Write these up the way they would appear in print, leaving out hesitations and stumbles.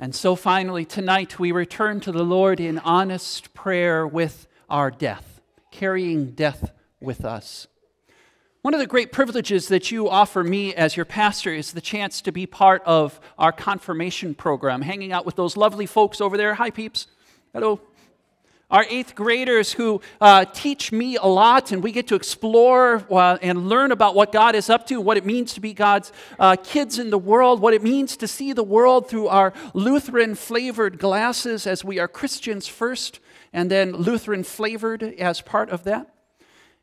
And so finally, tonight, we return to the Lord in honest prayer with our death, carrying death with us. One of the great privileges that you offer me as your pastor is the chance to be part of our confirmation program, hanging out with those lovely folks over there. Hi, peeps. Hello. Our 8th graders who teach me a lot, and we get to explore and learn about what God is up to, what it means to be God's kids in the world, what it means to see the world through our Lutheran-flavored glasses as we are Christians first, and then Lutheran-flavored as part of that.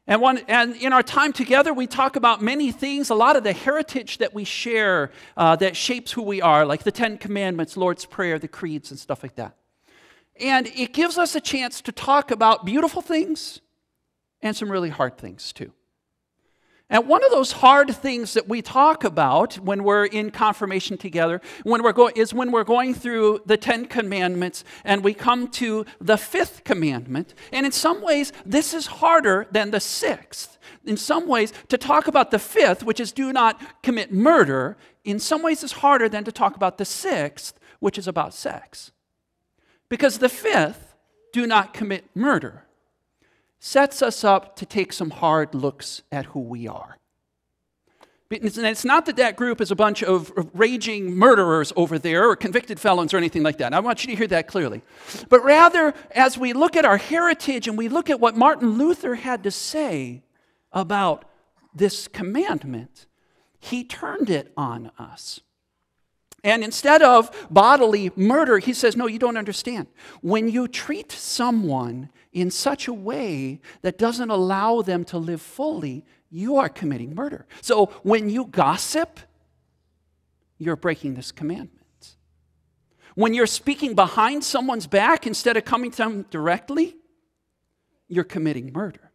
And in our time together, we talk about many things, a lot of the heritage that we share that shapes who we are, like the 10 Commandments, Lord's Prayer, the creeds, and stuff like that. And it gives us a chance to talk about beautiful things and some really hard things too. And one of those hard things that we talk about when we're in confirmation together, when we're going through the 10 Commandments and we come to the 5th commandment. And in some ways, this is harder than the 6th. In some ways, to talk about the 5th, which is do not commit murder, in some ways is harder than to talk about the 6th, which is about sex. Because the 5th, do not commit murder, sets us up to take some hard looks at who we are. And it's not that that group is a bunch of raging murderers over there or convicted felons or anything like that. I want you to hear that clearly. But rather, as we look at our heritage and we look at what Martin Luther had to say about this commandment, he turned it on us. And instead of bodily murder, he says, no, you don't understand. When you treat someone in such a way that doesn't allow them to live fully, you are committing murder. So when you gossip, you're breaking this commandment. When you're speaking behind someone's back instead of coming to them directly, you're committing murder.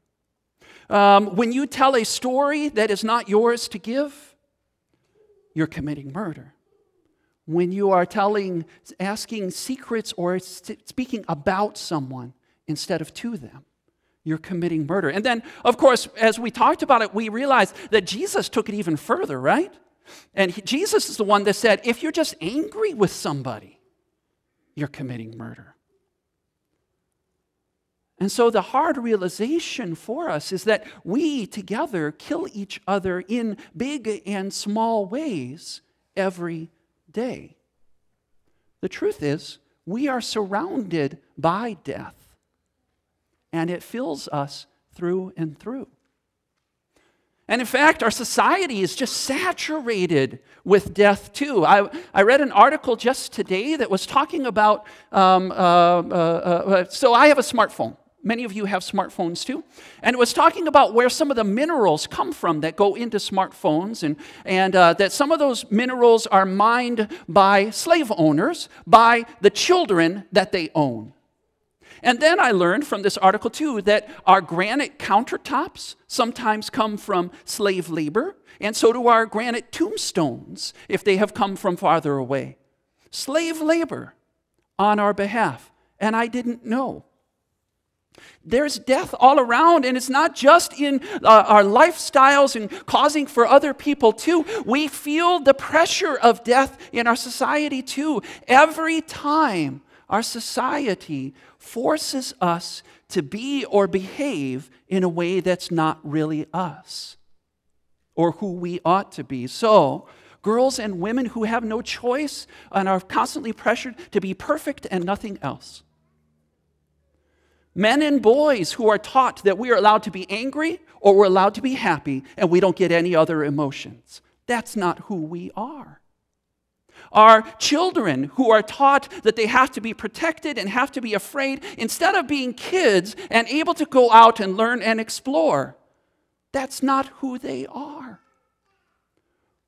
When you tell a story that is not yours to give, you're committing murder. When you are asking secrets or speaking about someone instead of to them, you're committing murder. And then, of course, as we talked about it, we realized that Jesus took it even further, right? And Jesus is the one that said, if you're just angry with somebody, you're committing murder. And so the hard realization for us is that we together kill each other in big and small ways every day. The truth is, we are surrounded by death, and it fills us through and through. And in fact, our society is just saturated with death too. I read an article just today that was talking about, so I have a smartphone. Many of you have smartphones too. And it was talking about where some of the minerals come from that go into smartphones, and that some of those minerals are mined by slave owners, by the children that they own. And then I learned from this article too that our granite countertops sometimes come from slave labor, and so do our granite tombstones if they have come from farther away. Slave labor on our behalf, and I didn't know. There's death all around, and it's not just in our lifestyles and causing for other people too. We feel the pressure of death in our society too. Every time our society forces us to be or behave in a way that's not really us or who we ought to be. So, girls and women who have no choice and are constantly pressured to be perfect and nothing else. Men and boys who are taught that we are allowed to be angry or we're allowed to be happy and we don't get any other emotions. That's not who we are. Our children who are taught that they have to be protected and have to be afraid instead of being kids and able to go out and learn and explore. That's not who they are.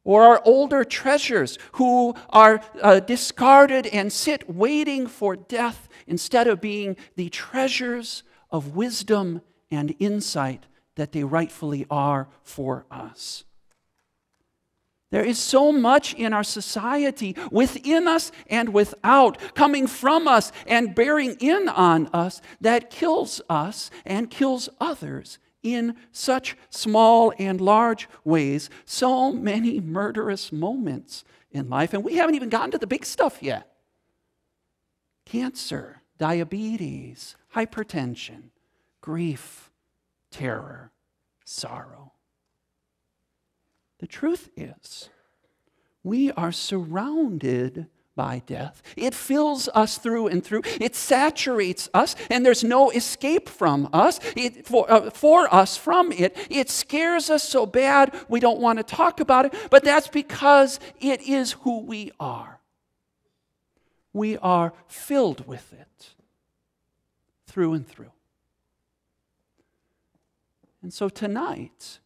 Or our older treasures who are discarded and sit waiting for death instead of being the treasures of wisdom and insight that they rightfully are for us. There is so much in our society, within us and without, coming from us and bearing in on us, that kills us and kills others in such small and large ways. So many murderous moments in life, and we haven't even gotten to the big stuff yet. cancer, diabetes, hypertension, grief, terror, sorrow. The truth is, we are surrounded by death. It fills us through and through. It saturates us, and there's no escape from us. For us from it. It scares us so bad we don't want to talk about it, but that's because it is who we are. We are filled with it through and through. And so tonight,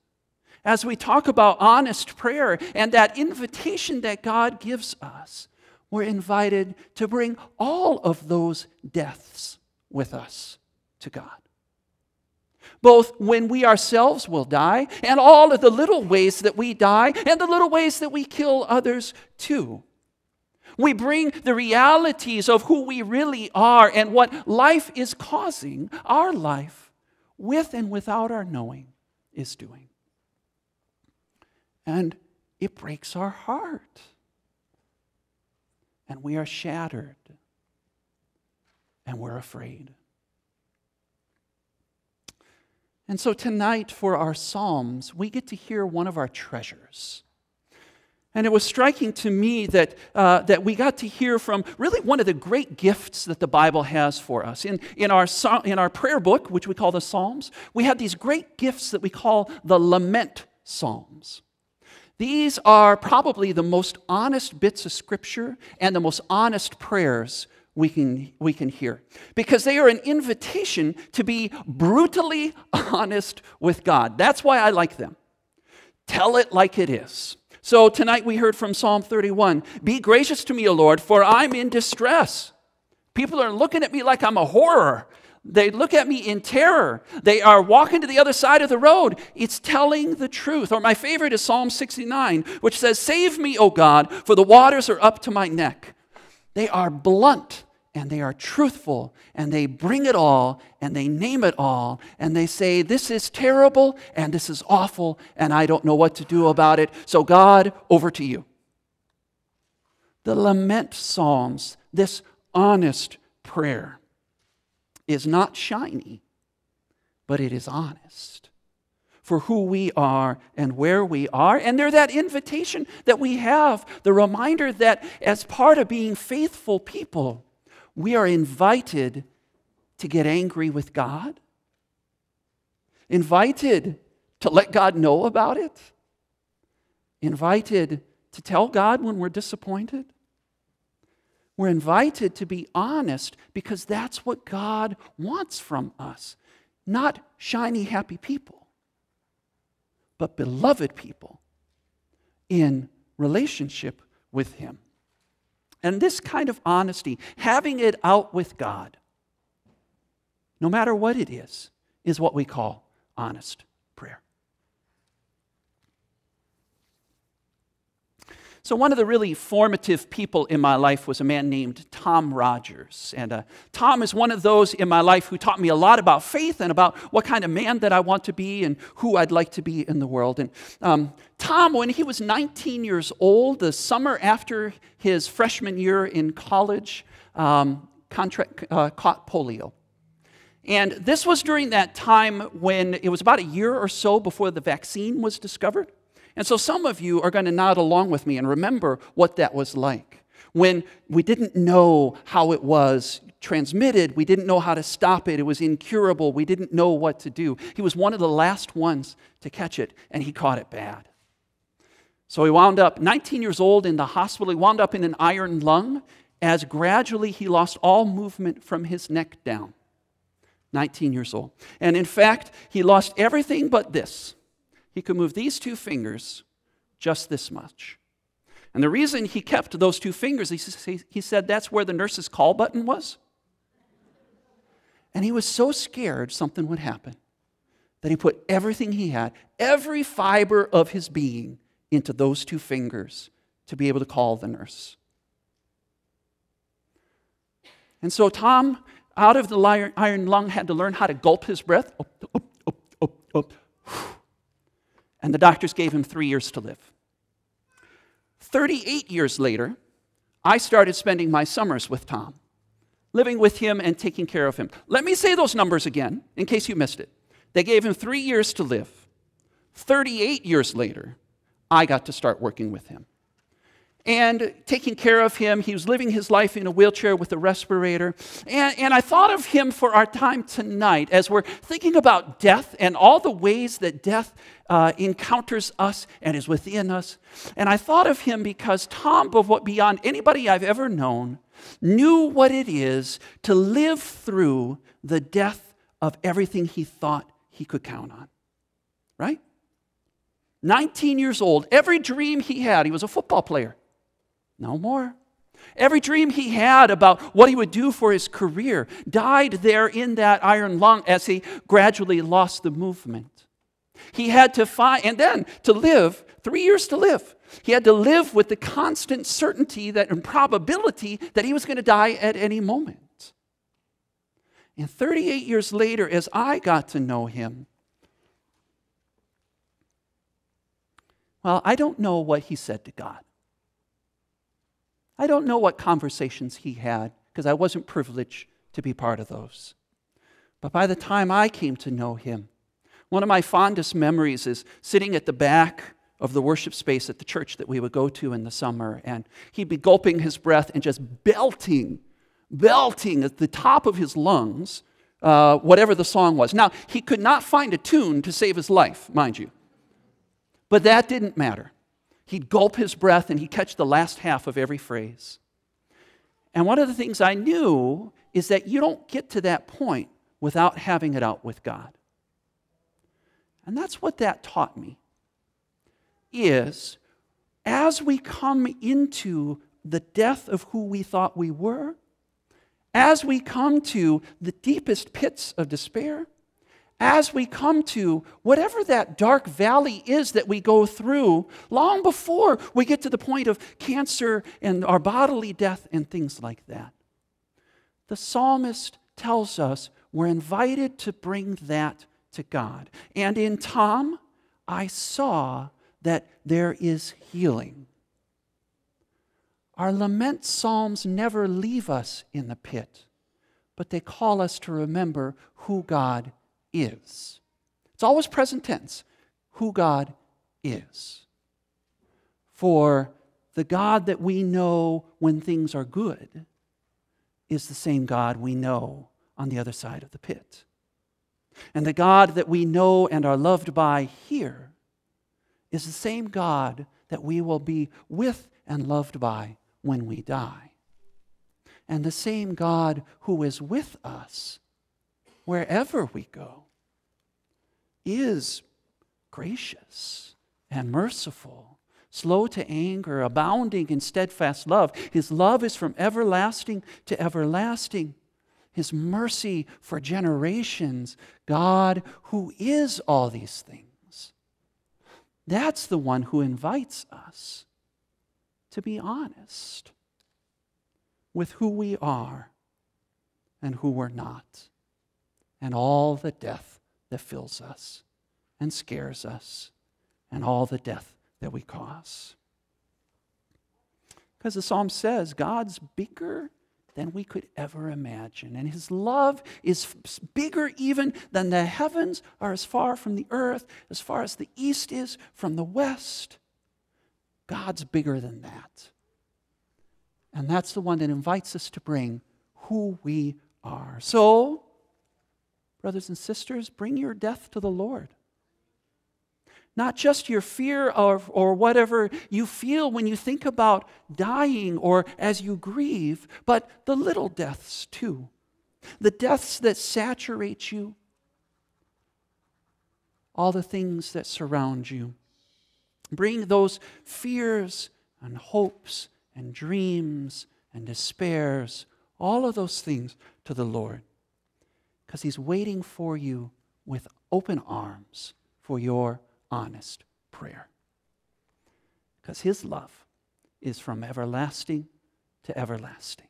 as we talk about honest prayer and that invitation that God gives us, we're invited to bring all of those deaths with us to God. Both when we ourselves will die, and all of the little ways that we die, and the little ways that we kill others too. We bring the realities of who we really are and what life is causing, our life, with and without our knowing, is doing. And it breaks our heart. And we are shattered. And we're afraid. And so tonight for our Psalms, we get to hear one of our treasures. And it was striking to me that we got to hear from really one of the great gifts that the Bible has for us. In our prayer book, which we call the Psalms, we have these great gifts that we call the Lament Psalms. These are probably the most honest bits of Scripture and the most honest prayers we can hear. Because they are an invitation to be brutally honest with God. That's why I like them. Tell it like it is. So tonight we heard from Psalm 31. Be gracious to me, O Lord, for I'm in distress. People are looking at me like I'm a horror. They look at me in terror. They are walking to the other side of the road. It's telling the truth. Or my favorite is Psalm 69, which says, Save me, O God, for the waters are up to my neck. They are blunt, and they are truthful, and they bring it all, and they name it all, and they say, this is terrible, and this is awful, and I don't know what to do about it. So God, over to you. The Lament Psalms, this honest prayer, is not shiny, but it is honest for who we are and where we are. And they're that invitation that we have, the reminder that as part of being faithful people, we are invited to get angry with God, invited to let God know about it, invited to tell God when we're disappointed. We're invited to be honest because that's what God wants from us. Not shiny, happy people, but beloved people in relationship with Him. And this kind of honesty, having it out with God, no matter what it is what we call honest prayer. So one of the really formative people in my life was a man named Tom Rogers. And Tom is one of those in my life who taught me a lot about faith and about what kind of man that I want to be and who I'd like to be in the world. And Tom, when he was 19 years old, the summer after his freshman year in college, caught polio. And this was during that time when it was about a year or so before the vaccine was discovered. And so some of you are going to nod along with me and remember what that was like. When we didn't know how it was transmitted, we didn't know how to stop it, it was incurable, we didn't know what to do. He was one of the last ones to catch it, and he caught it bad. So he wound up 19 years old in the hospital. He wound up in an iron lung as gradually he lost all movement from his neck down. 19 years old. And in fact, he lost everything but this. He could move these two fingers just this much. And the reason he kept those two fingers, he said that's where the nurse's call button was. And he was so scared something would happen that he put everything he had, every fiber of his being, into those two fingers to be able to call the nurse. And so Tom, out of the iron lung, had to learn how to gulp his breath. Up. And the doctors gave him 3 years to live. 38 years later, I started spending my summers with Tom. living with him and taking care of him. Let me say those numbers again, in case you missed it. They gave him 3 years to live. 38 years later, I got to start working with him. And taking care of him, he was living his life in a wheelchair with a respirator. And I thought of him for our time tonight as we're thinking about death and all the ways that death encounters us and is within us. And I thought of him because Tom, beyond anybody I've ever known, knew what it is to live through the death of everything he thought he could count on. Right? 19 years old, every dream he had, he was a football player. No more. Every dream he had about what he would do for his career died there in that iron lung as he gradually lost the movement. He had to find, and then to live, 3 years to live, he had to live with the constant certainty that and probability that he was going to die at any moment. And 38 years later, as I got to know him, well, I don't know what he said to God. I don't know what conversations he had because I wasn't privileged to be part of those. But by the time I came to know him, one of my fondest memories is sitting at the back of the worship space at the church that we would go to in the summer, and he'd be gulping his breath and just belting at the top of his lungs, whatever the song was. Now, he could not find a tune to save his life, mind you. But that didn't matter. He'd gulp his breath and he'd catch the last half of every phrase. And one of the things I knew is that you don't get to that point without having it out with God. And that's what that taught me, is as we come into the death of who we thought we were, as we come to the deepest pits of despair, as we come to whatever that dark valley is that we go through, long before we get to the point of cancer and our bodily death and things like that, the psalmist tells us we're invited to bring that to God. And in Tom, I saw that there is healing. Our lament psalms never leave us in the pit, but they call us to remember who God is. It's always present tense, who God is. For the God that we know when things are good is the same God we know on the other side of the pit. And the God that we know and are loved by here is the same God that we will be with and loved by when we die. And the same God who is with us wherever we go is gracious and merciful, slow to anger, abounding in steadfast love. His love is from everlasting to everlasting. His mercy for generations. God who is all these things. That's the one who invites us to be honest with who we are and who we're not, and all the death that fills us and scares us, and all the death that we cause. Because the psalm says God's bigger than we could ever imagine, and His love is bigger even than the heavens are as far from the earth, as far as the east is from the west. God's bigger than that. And that's the one that invites us to bring who we are. So, brothers and sisters, bring your death to the Lord. Not just your fear or whatever you feel when you think about dying or as you grieve, but the little deaths too. The deaths that saturate you. All the things that surround you. Bring those fears and hopes and dreams and despairs, all of those things to the Lord. Because He's waiting for you with open arms for your honest prayer. Because His love is from everlasting to everlasting.